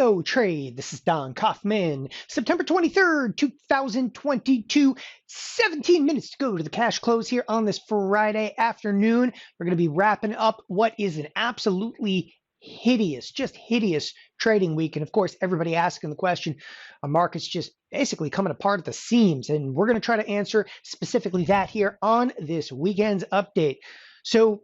TheoTrade. This is Don Kaufman. September 23rd, 2022. 17 minutes to go to the cash close here on this Friday afternoon. We're going to be wrapping up what is an absolutely hideous, just hideous trading week. And of course, everybody asking the question, a market's just basically coming apart at the seams. And we're going to try to answer specifically that here on this weekend's update. So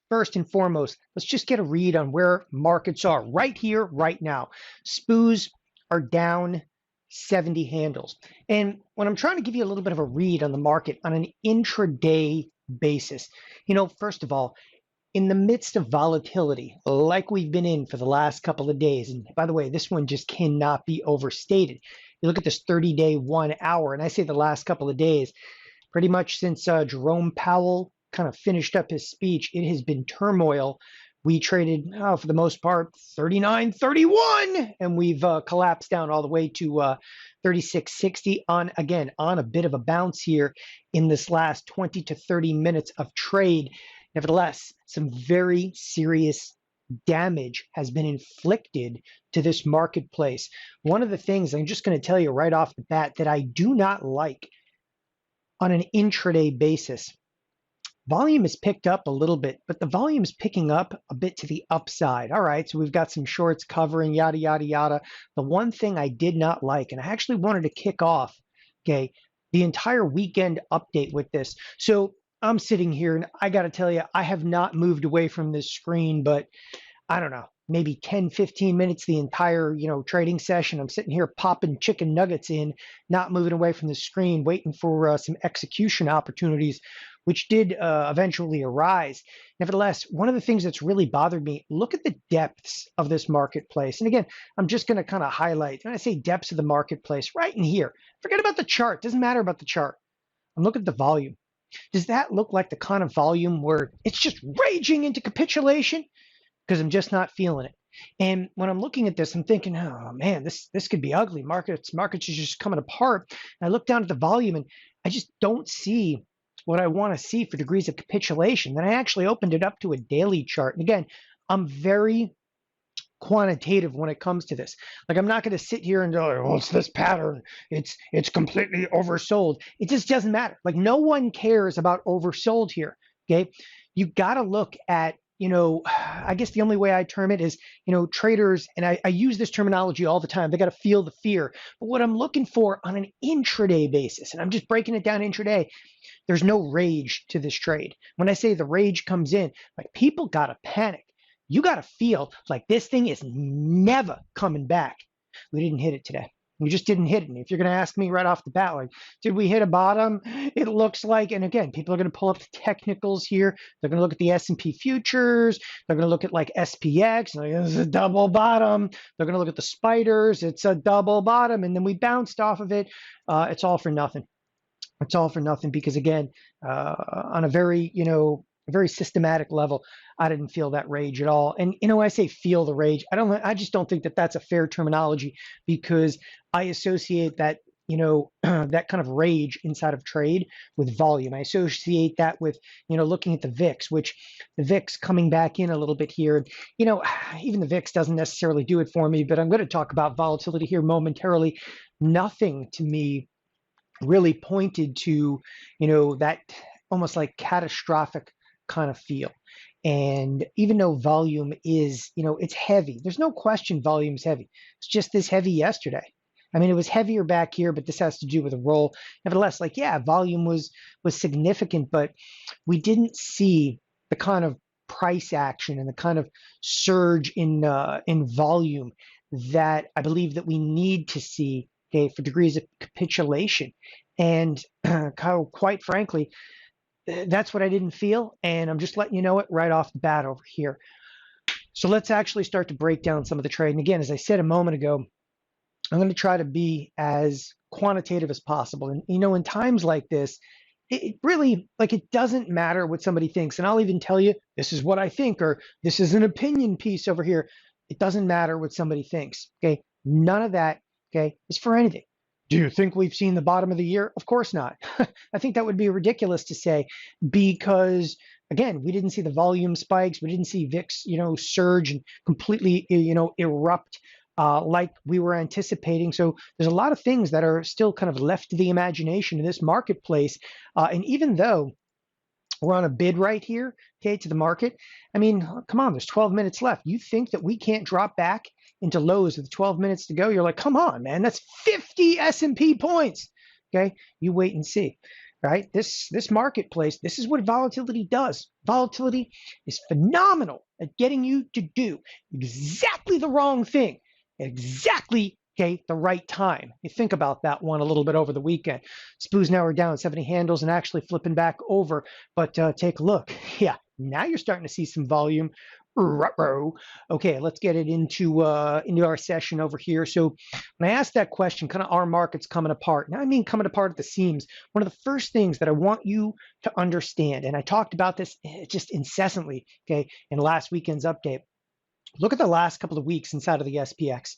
first and foremost, let's just get a read on where markets are right here, right now. SPUs are down 70 handles. And when I'm trying to give you a little bit of a read on the market on an intraday basis, first of all, in the midst of volatility, like we've been in for the last couple of days, and by the way, this one just cannot be overstated. You look at this 30-day 1 hour, and I say the last couple of days, pretty much since Jerome Powell kind of finished up his speech, it has been turmoil. We traded, for the most part, 39.31, and we've collapsed down all the way to 36.60 on a bit of a bounce here in this last 20 to 30 minutes of trade. Nevertheless, some very serious damage has been inflicted to this marketplace. One of the things I'm just going to tell you right off the bat that I do not like on an intraday basis, volume is picked up a little bit, but the volume is picking up a bit to the upside. All right, so we've got some shorts covering, yada, yada, yada. The one thing I did not like, and I actually wanted to kick off, the entire weekend update with this. So I'm sitting here, and I got to tell you, I have not moved away from this screen, but I don't know, maybe 10, 15 minutes the entire, trading session. I'm sitting here popping chicken nuggets in, not moving away from the screen, waiting for some execution opportunities, which did eventually arise. Nevertheless, one of the things that's really bothered me, look at the depths of this marketplace. And again, I'm just going to kind of highlight, when I say depths of the marketplace, right in here. Forget about the chart. Doesn't matter about the chart. I'm looking at the volume. Does that look like the kind of volume where it's just raging into capitulation? Because I'm just not feeling it. And when I'm looking at this, I'm thinking, oh man, this could be ugly. Markets are just coming apart. And I look down at the volume and I just don't see what I want to see for degrees of capitulation. Then I actually opened it up to a daily chart. And again, I'm very quantitative when it comes to this. Like, I'm not going to sit here and go, oh, it's this pattern. It's completely oversold. It just doesn't matter. Like, no one cares about oversold here. Okay. You got to look at, I guess the only way I term it is, traders, and I use this terminology all the time, they got to feel the fear. But what I'm looking for on an intraday basis, and I'm just breaking it down intraday, there's no rage to this trade. When I say the rage comes in, like, people got to panic. You got to feel like this thing is never coming back. We didn't hit it today. We just didn't hit it. And if you're going to ask me right off the bat, like, did we hit a bottom? It looks like, and again, people are going to pull up the technicals here. They're going to look at the S&P futures. They're going to look at like SPX. Like, it's a double bottom. They're going to look at the spiders. It's a double bottom. And then we bounced off of it. It's all for nothing. It's all for nothing because, again, on a very, very systematic level, I didn't feel that rage at all. And, I say feel the rage. I just don't think that that's a fair terminology because I associate that, that kind of rage inside of trade with volume. I associate that with, looking at the VIX, which the VIX coming back in a little bit here. Even the VIX doesn't necessarily do it for me, but I'm going to talk about volatility here momentarily. Nothing to me really pointed to, that almost like catastrophic kind of feel. And even though volume is, it's heavy, there's no question volume's heavy. It's just this heavy yesterday. I mean, it was heavier back here, but this has to do with a roll. Nevertheless, volume was significant, but we didn't see the kind of price action and the kind of surge in volume that I believe that we need to see, for degrees of capitulation. And quite frankly, that's what I didn't feel, and I'm just letting you know it right off the bat over here. So let's actually start to break down some of the trade. And again, as I said a moment ago, I'm going to try to be as quantitative as possible. And, in times like this, it really, it doesn't matter what somebody thinks. And I'll even tell you, this is what I think, or this is an opinion piece over here. It doesn't matter what somebody thinks, okay? None of that, is for anything. Do you think we've seen the bottom of the year? Of course not. I think that would be ridiculous to say because, again, we didn't see the volume spikes. We didn't see VIX, surge and completely, erupt like we were anticipating. So there's a lot of things that are still kind of left to the imagination in this marketplace. And even though we're on a bid right here, okay, to the market, I mean, come on, there's 12 minutes left. You think that we can't drop back into lows with 12 minutes to go? You're like, come on, man, that's 50 S&P points. Okay, you wait and see. Right? This marketplace, this is what volatility does. Volatility is phenomenal at getting you to do exactly the wrong thing, exactly, okay, the right time. You think about that one a little bit over the weekend. SPUs now are down 70 handles and actually flipping back over. But take a look. Yeah, now you're starting to see some volume. Okay, let's get it into our session over here. So when I asked that question, kind of our market's coming apart. Now I mean coming apart at the seams. One of the first things that I want you to understand, and I talked about this just incessantly, okay, in last weekend's update. Look at the last couple of weeks inside of the SPX.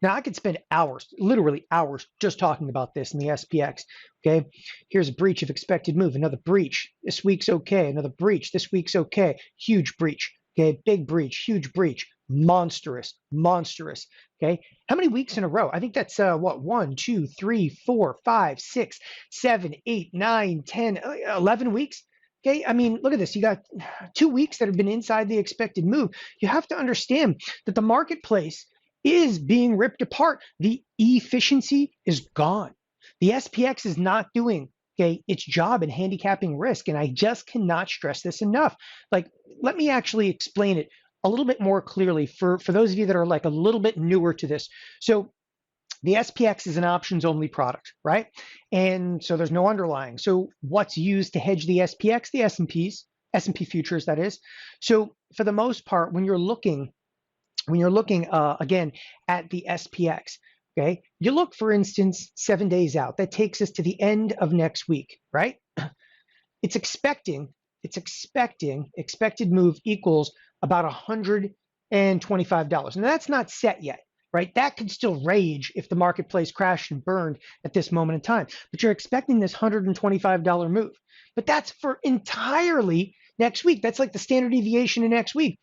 Now I could spend hours, literally hours, just talking about this in the SPX. Okay, here's a breach of expected move, another breach. This week's okay, another breach. This week's okay, huge breach. Okay, big breach, huge breach, monstrous, monstrous. Okay, how many weeks in a row? I think that's what, 1, 2, 3, 4, 5, 6, 7, 8, 9, 10, 11 weeks. Okay, I mean, look at this. You got 2 weeks that have been inside the expected move. You have to understand that the marketplace is being ripped apart. The efficiency is gone. The SPX is not doing, okay, its job in handicapping risk, and I just cannot stress this enough. Like, let me actually explain it a little bit more clearly for those of you that are like a little bit newer to this. So the SPX is an options only product, right? And so there's no underlying. So what's used to hedge the SPX? The S&P futures, that is. So for the most part, when you're looking again at the SPX, okay, you look, for instance, 7 days out. That takes us to the end of next week, right? It's expected move equals about $125. Now that's not set yet, right? That could still rage if the marketplace crashed and burned at this moment in time. But you're expecting this $125 move. But that's for entirely next week. That's like the standard deviation in next week,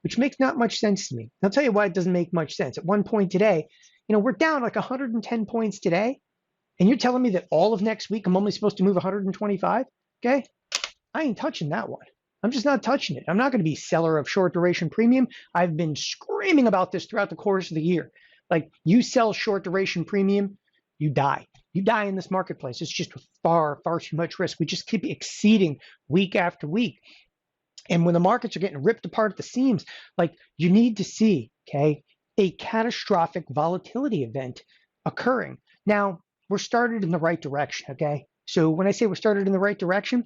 which makes not much sense to me. I'll tell you why it doesn't make much sense. At one point today, we're down like 110 points today, and you're telling me that all of next week I'm only supposed to move 125? Okay, I ain't touching that one. I'm just not touching it. I'm not going to be seller of short duration premium. I've been screaming about this throughout the course of the year. Like, you sell short duration premium, you die. You die in this marketplace. It's just far, far too much risk. We just keep exceeding week after week. And when the markets are getting ripped apart at the seams, like, you need to see, okay, a catastrophic volatility event occurring. Now, we're started in the right direction, okay? So when I say we're started in the right direction,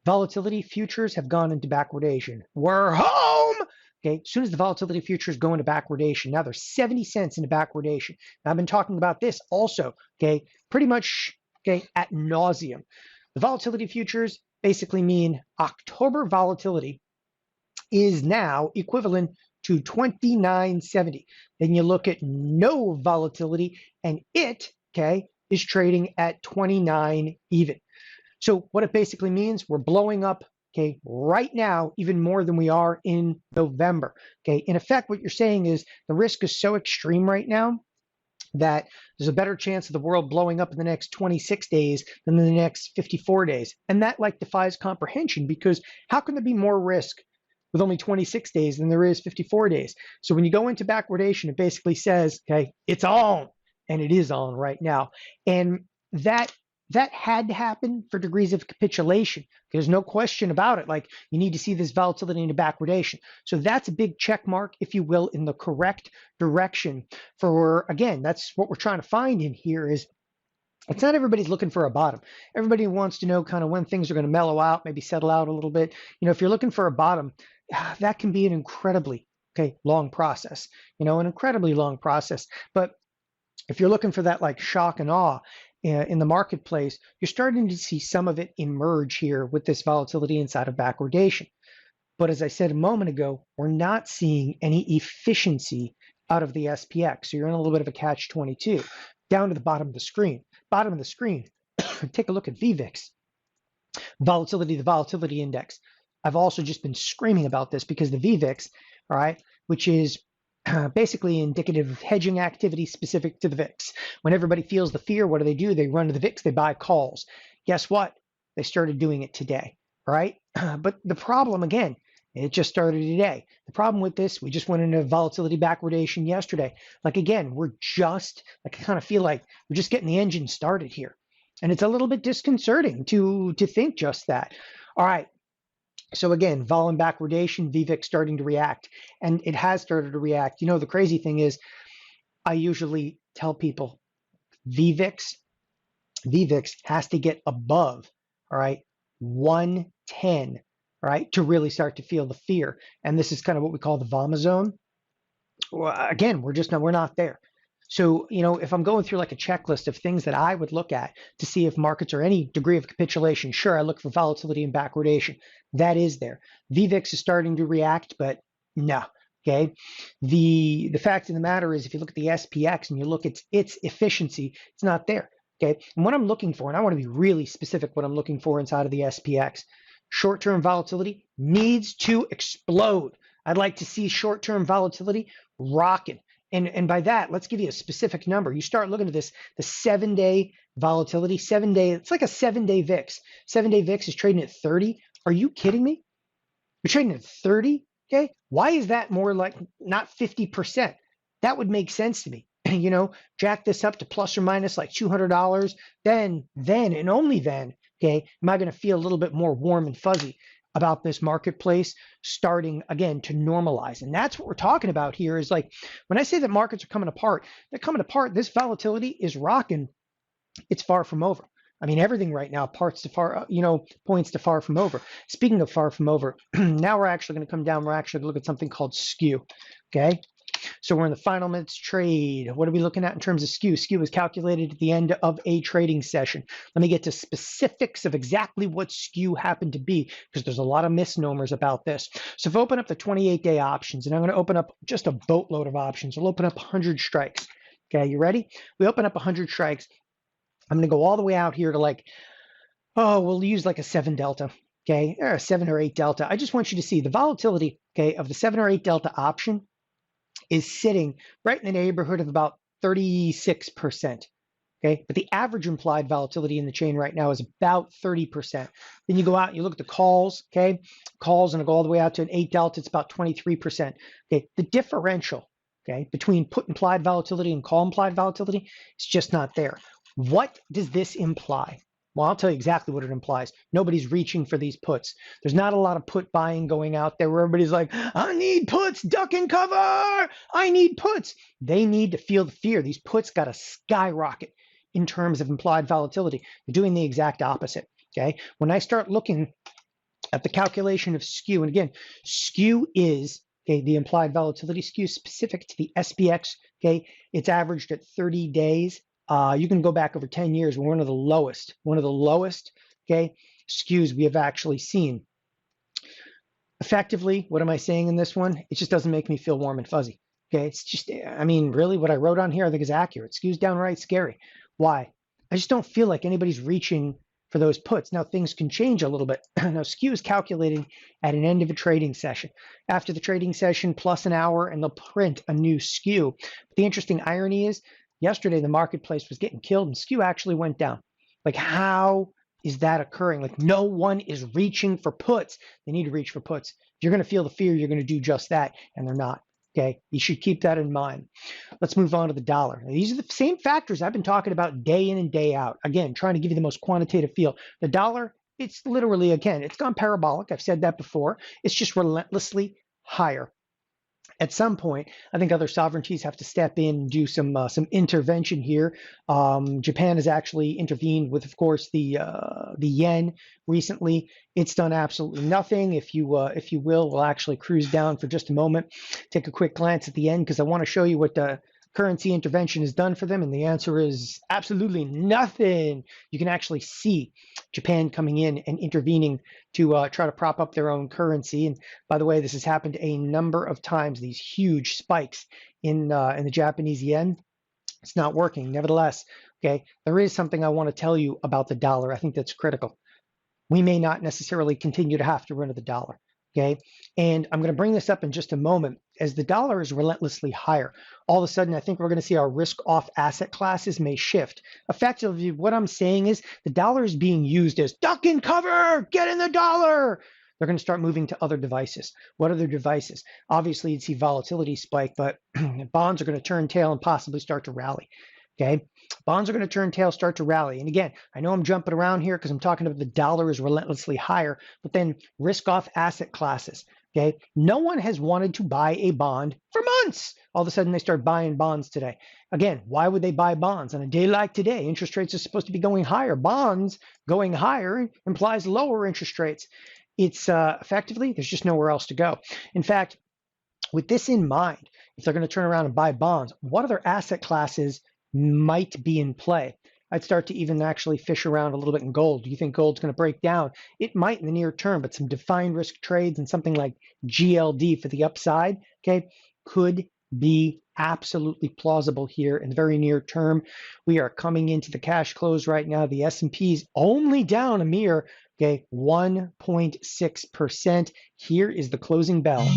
volatility futures have gone into backwardation. We're home! Okay, as soon as the volatility futures go into backwardation, now they're 70 cents into backwardation. Now, I've been talking about this also, okay, pretty much, okay, ad nauseum. The volatility futures basically mean October volatility is now equivalent to 29.70. Then you look at no volatility, and it, okay, is trading at 29 even. So what it basically means, we're blowing up, okay, right now, even more than we are in November. Okay, in effect, what you're saying is the risk is so extreme right now that there's a better chance of the world blowing up in the next 26 days than in the next 54 days. And that like defies comprehension, because how can there be more risk with only 26 days than there is 54 days? So when you go into backwardation, it basically says, okay, it's on, and it is on right now. And that had to happen for degrees of capitulation. There's no question about it. Like, you need to see this volatility into backwardation. So that's a big check mark, if you will, in the correct direction for, again, that's what we're trying to find in here. Is it's not everybody's looking for a bottom. Everybody wants to know kind of when things are going to mellow out, maybe settle out a little bit. If you're looking for a bottom, that can be an incredibly, long process, an incredibly long process. But if you're looking for that like shock and awe in the marketplace, you're starting to see some of it emerge here with this volatility inside of backwardation. But as I said a moment ago, we're not seeing any efficiency out of the SPX. So you're in a little bit of a catch-22. Down to the bottom of the screen. Bottom of the screen, take a look at VVIX. Volatility, the volatility index. I've also just been screaming about this because the VVIX, all right, which is basically indicative of hedging activity specific to the VIX. When everybody feels the fear, what do? They run to the VIX, they buy calls. Guess what? They started doing it today, right? But the problem, again, it just started today. The problem with this, we just went into volatility backwardation yesterday. Like, again, we're just, like, I kind of feel like we're just getting the engine started here. And it's a little bit disconcerting to think just that. All right. So again, vol and backwardation, VVIX starting to react, and it has started to react. You know, the crazy thing is, I usually tell people VVIX has to get above, all right, 110, all right, to really start to feel the fear. And this is kind of what we call the VAMA zone. Well, again, we're not there. So, you know, if I'm going through like a checklist of things that I would look at to see if markets are any degree of capitulation, sure, I look for volatility and backwardation. That is there. VVIX is starting to react, but no. Okay. The fact of the matter is, if you look at the SPX and you look at its efficiency, it's not there. Okay. And what I'm looking for, and I want to be really specific what I'm looking for inside of the SPX, short-term volatility needs to explode. I'd like to see short-term volatility rocking. And by that, let's give you a specific number. You start looking at this, the 7-day volatility, 7-day, it's like a 7-day VIX. 7-day VIX is trading at 30. Are you kidding me? You're trading at 30? Okay. Why is that more like not 50%? That would make sense to me. You know, jack this up to plus or minus like $200. Then and only then, okay, am I going to feel a little bit more warm and fuzzy about this marketplace starting again to normalize. And that's what we're talking about here is like, when I say that markets are coming apart, they're coming apart. This volatility is rocking. It's far from over. I mean, everything right now points to far from over. Speaking of far from over, now we're actually going to come down. We're actually going to look at something called SKEW. Okay. So we're in the final minutes trade. What are we looking at in terms of SKEW? SKEW is calculated at the end of a trading session. Let me get to specifics of exactly what SKEW happened to be, because there's a lot of misnomers about this. So if I open up the 28-day options, and I'm going to open up just a boatload of options. We'll open up 100 strikes. Okay, you ready? We open up 100 strikes. I'm going to go all the way out here to like, we'll use like a 7 delta. Okay, or a 7 or 8 delta. I just want you to see the volatility, okay, of the 7 or 8 delta option is sitting right in the neighborhood of about 36%. Okay, but the average implied volatility in the chain right now is about 30%. Then you go out and you look at the calls, okay, calls, and I go all the way out to an 8 delta, it's about 23%. Okay, the differential, okay, between put implied volatility and call implied volatility is just not there. What does this imply? Well, I'll tell you exactly what it implies. Nobody's reaching for these puts. There's not a lot of put buying going out there where everybody's like, I need puts, duck and cover. I need puts. They need to feel the fear. These puts got to skyrocket in terms of implied volatility. They're doing the exact opposite. Okay. When I start looking at the calculation of SKEW, and again, SKEW is the implied volatility SKEW specific to the SPX. Okay. It's averaged at 30 days. You can go back over 10 years. We're one of the lowest, okay, SKEWs we have actually seen. Effectively, what am I saying in this one? It just doesn't make me feel warm and fuzzy. Okay, it's just, I mean, really what I wrote on here I think is accurate. SKEW's downright scary. Why? I just don't feel like anybody's reaching for those puts. Now, things can change a little bit. Now, SKEW is calculated at an end of a trading session. After the trading session, plus an hour, and they'll print a new SKEW. But the interesting irony is, yesterday, the marketplace was getting killed and SKEW actually went down. Like, how is that occurring? Like, no one is reaching for puts. They need to reach for puts. If you're going to feel the fear, you're going to do just that, and they're not. Okay, you should keep that in mind. Let's move on to the dollar. Now, these are the same factors I've been talking about day in and day out. Again, trying to give you the most quantitative feel. The dollar, it's literally, again, it's gone parabolic. I've said that before. It's just relentlessly higher. At some point, I think other sovereignties have to step in and do some intervention here. Japan has actually intervened with, of course, the yen recently. It's done absolutely nothing. If you will, we'll actually cruise down for just a moment, take a quick glance at the yen, because I want to show you what the currency intervention has done for them, and the answer is absolutely nothing. You can actually see Japan coming in and intervening to try to prop up their own currency. And by the way, this has happened a number of times, these huge spikes in the Japanese yen. It's not working. Nevertheless, okay, there is something I want to tell you about the dollar. I think that's critical. We may not necessarily continue to have to run to the dollar. okay? And I'm going to bring this up in just a moment. As the dollar is relentlessly higher, all of a sudden, I think we're going to see our risk-off asset classes may shift. Effectively, what I'm saying is the dollar is being used as duck and cover, get in the dollar. They're going to start moving to other devices. What other devices? Obviously, you'd see volatility spike, but bonds are going to turn tail and possibly start to rally. Okay, bonds are going to turn tail, start to rally. And again, I know I'm jumping around here because I'm talking about the dollar is relentlessly higher, but then risk-off asset classes. Okay, no one has wanted to buy a bond for months. All of a sudden, they start buying bonds today. Again, why would they buy bonds on a day like today? Interest rates are supposed to be going higher. Bonds going higher implies lower interest rates. It's effectively, there's just nowhere else to go. In fact, with this in mind, if they're going to turn around and buy bonds, what other asset classes might be in play? I'd start to even actually fish around a little bit in gold. Do you think gold's going to break down? It might in the near term, but some defined risk trades and something like GLD for the upside, okay, could be absolutely plausible here in the very near term. We are coming into the cash close right now. The S&P's only down a mere, okay, 1.6%. Here is the closing bell.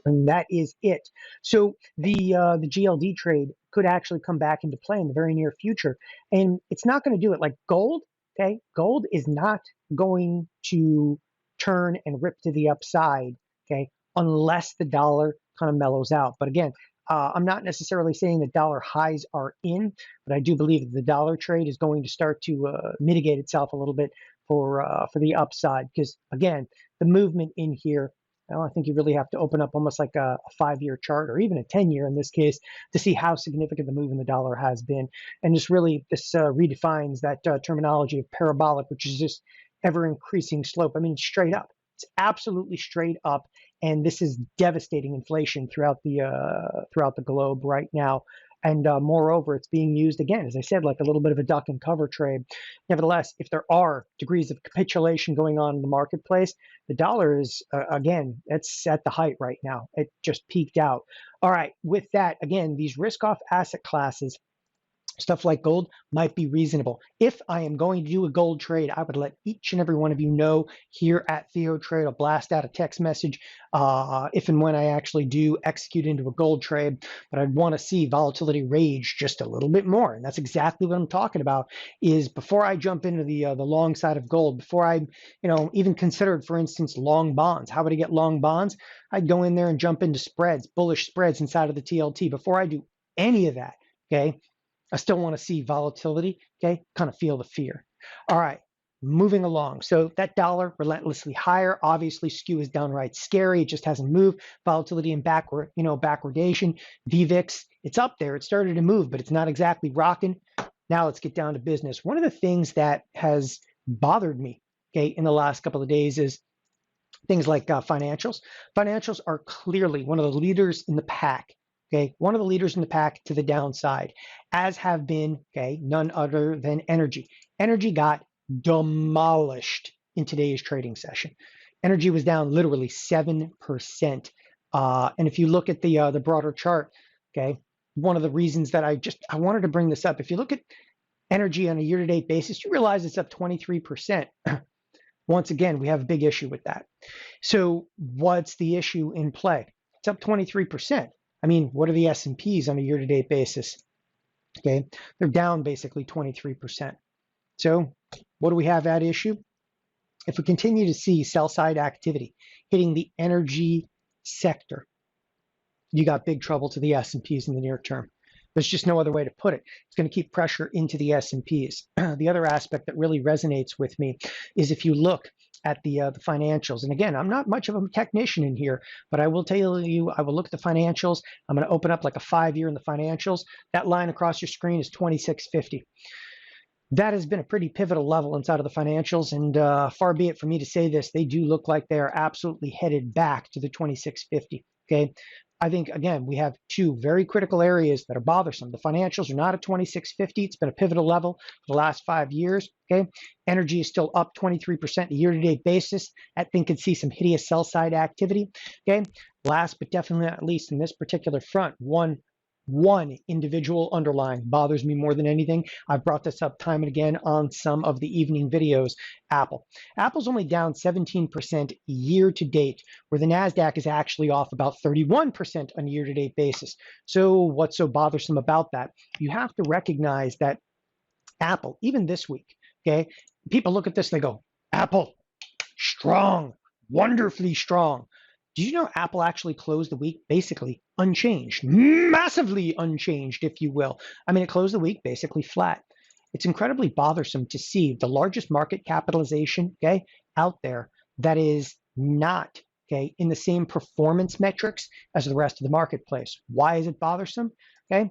And that is it. So the GLD trade could actually come back into play in the very near future. And it's not going to do it like gold, okay? Gold is not going to turn and rip to the upside, okay, unless the dollar kind of mellows out. But again, I'm not necessarily saying that dollar highs are in, but I do believe that the dollar trade is going to start to mitigate itself a little bit for the upside. Because again, the movement in here, well, I think you really have to open up almost like a 5-year chart or even a 10-year in this case to see how significant the move in the dollar has been. And this really, this redefines that terminology of parabolic, which is just ever increasing slope. I mean, straight up. It's absolutely straight up. And this is devastating inflation throughout the globe right now. And moreover, it's being used, again, as I said, like a little bit of a duck and cover trade. Nevertheless, if there are degrees of capitulation going on in the marketplace, the dollar is, again, it's at the height right now. It just peaked out. All right, with that, again, these risk-off asset classes, stuff like gold, might be reasonable. If I am going to do a gold trade, I would let each and every one of you know here at TheoTrade. I'll blast out a text message if and when I actually do execute into a gold trade. But I'd want to see volatility rage just a little bit more. And that's exactly what I'm talking about, is before I jump into the long side of gold, before I even considered, for instance, long bonds. How would I get long bonds? I'd go in there and jump into spreads, bullish spreads inside of the TLT. Before I do any of that, okay, I still want to see volatility, okay? Kind of feel the fear. All right, moving along. So that dollar relentlessly higher. Obviously, SKEW is downright scary. It just hasn't moved. Volatility and backwardation. VVIX, it's up there. It started to move, but it's not exactly rocking. Now let's get down to business. One of the things that has bothered me, okay, in the last couple of days is things like financials. Financials are clearly one of the leaders in the pack. Okay, one of the leaders in the pack to the downside, as have been, okay, none other than energy. Energy got demolished in today's trading session. Energy was down literally 7%. And if you look at the broader chart, okay, one of the reasons that I wanted to bring this up, if you look at energy on a year-to-date basis, you realize it's up 23%. Once again, we have a big issue with that. So what's the issue in play? It's up 23%. I mean, what are the S&Ps on a year-to-date basis? Okay, they're down basically 23%. So what do we have at issue? If we continue to see sell-side activity hitting the energy sector, you got big trouble to the S&Ps in the near term. There's just no other way to put it. It's going to keep pressure into the S&Ps. The other aspect that really resonates with me is if you look at the financials. And again, I'm not much of a technician in here, but I will tell you, I will look at the financials. I'm going to open up like a 5-year in the financials. That line across your screen is 2650. That has been a pretty pivotal level inside of the financials. And far be it for me to say this, they do look like they are absolutely headed back to the 2650. Okay. I think, again, we have two very critical areas that are bothersome. The financials are not at 2650. It's been a pivotal level for the last 5 years. Okay. Energy is still up 23% a year-to-date basis. I think could see some hideous sell-side activity. Okay. Last but definitely not least in this particular front, one one individual underlying bothers me more than anything. I've brought this up time and again on some of the evening videos. Apple. Apple's only down 17% year to date, where the Nasdaq is actually off about 31% on a year to date basis. So what's so bothersome about that? You have to recognize that Apple, even this week, okay, people look at this, they go, Apple, strong, wonderfully strong. Did you know Apple actually closed the week basically unchanged, massively unchanged, if you will? I mean, it closed the week basically flat. It's incredibly bothersome to see the largest market capitalization, okay, out there that is not, okay, in the same performance metrics as the rest of the marketplace. Why is it bothersome? Okay,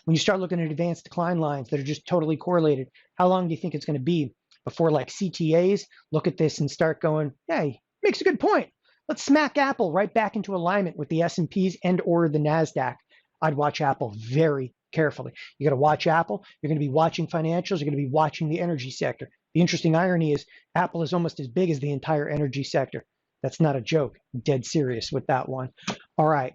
when you start looking at advanced decline lines that are just totally correlated, how long do you think it's going to be before like CTAs look at this and start going, hey, makes a good point. Let's smack Apple right back into alignment with the S&Ps and or the Nasdaq. I'd watch Apple very carefully. You got to watch Apple. You're going to be watching financials. You're going to be watching the energy sector. The interesting irony is Apple is almost as big as the entire energy sector. That's not a joke. I'm dead serious with that one. All right.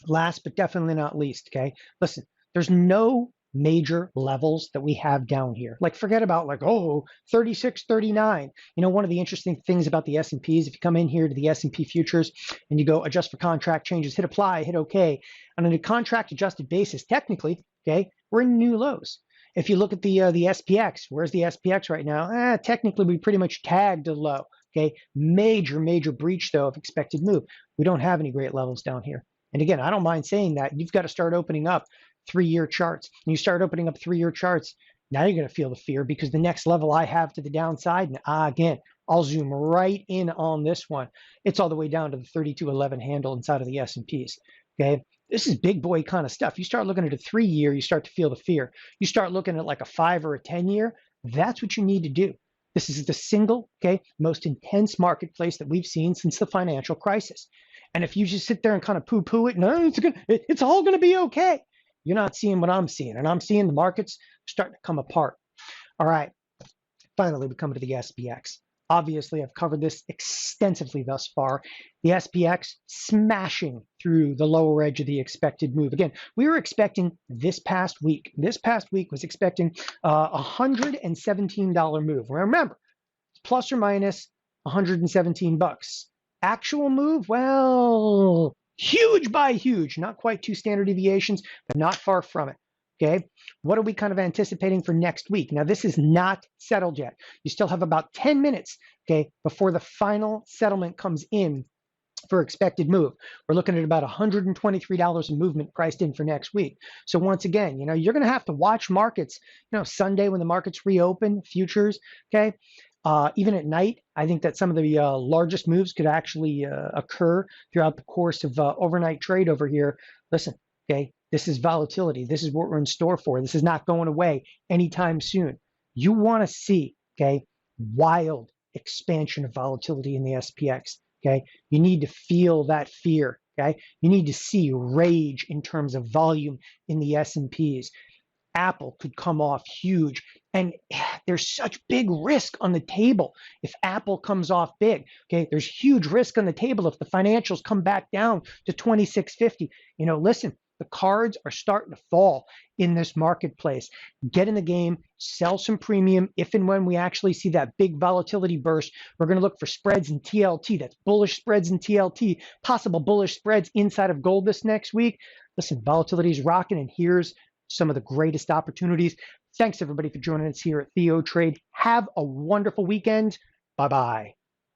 Last but definitely not least, okay? Listen, there's no major levels that we have down here. Like forget about like, oh, 36, 39. You know, one of the interesting things about the S&Ps, if you come in here to the S&P futures and you go adjust for contract changes, hit apply, hit okay. On a contract adjusted basis, technically, okay, we're in new lows. If you look at the SPX, where's the SPX right now? Technically, we pretty much tagged a low, okay? Major breach though of expected move. We don't have any great levels down here. And again, I don't mind saying that. You've got to start opening up 3-year charts. When you start opening up 3-year charts, now you're going to feel the fear because the next level I have to the downside, and again, I'll zoom right in on this one. It's all the way down to the 3211 handle inside of the S&Ps. Okay, this is big boy kind of stuff. You start looking at a 3-year, you start to feel the fear. You start looking at like a 5 or a 10-year, that's what you need to do. This is the single, okay, most intense marketplace that we've seen since the financial crisis. And if you just sit there and kind of poo-poo it, no, it's all going to be okay. You're not seeing what I'm seeing, and I'm seeing the markets starting to come apart. All right, finally, we come to the SPX. Obviously, I've covered this extensively thus far. The SPX smashing through the lower edge of the expected move. Again, we were expecting this past week was expecting a $117 move. Remember, plus or minus 117 bucks. Actual move, well, huge by huge, not quite 2 standard deviations, but not far from it. Okay, what are we kind of anticipating for next week? Now, this is not settled yet. You still have about 10 minutes, okay, before the final settlement comes in for expected move. We're looking at about $123 in movement priced in for next week. So once again, you know, you're going to have to watch markets, you know, Sunday when the markets reopen, futures, okay? Even at night, I think that some of the largest moves could actually occur throughout the course of overnight trade over here. Listen, okay, this is volatility. This is what we're in store for. This is not going away anytime soon. You want to see, okay, wild expansion of volatility in the SPX, okay? You need to feel that fear, okay? You need to see rage in terms of volume in the S&Ps. Apple could come off huge, and there's such big risk on the table if Apple comes off big. Okay, there's huge risk on the table if the financials come back down to 2650. You know, listen, the cards are starting to fall in this marketplace. Get in the game, sell some premium. If and when we actually see that big volatility burst, we're going to look for spreads in TLT. That's bullish spreads in TLT, possible bullish spreads inside of gold this next week. Listen, volatility is rocking, and here's some of the greatest opportunities. Thanks everybody for joining us here at TheoTrade. Have a wonderful weekend. Bye-bye.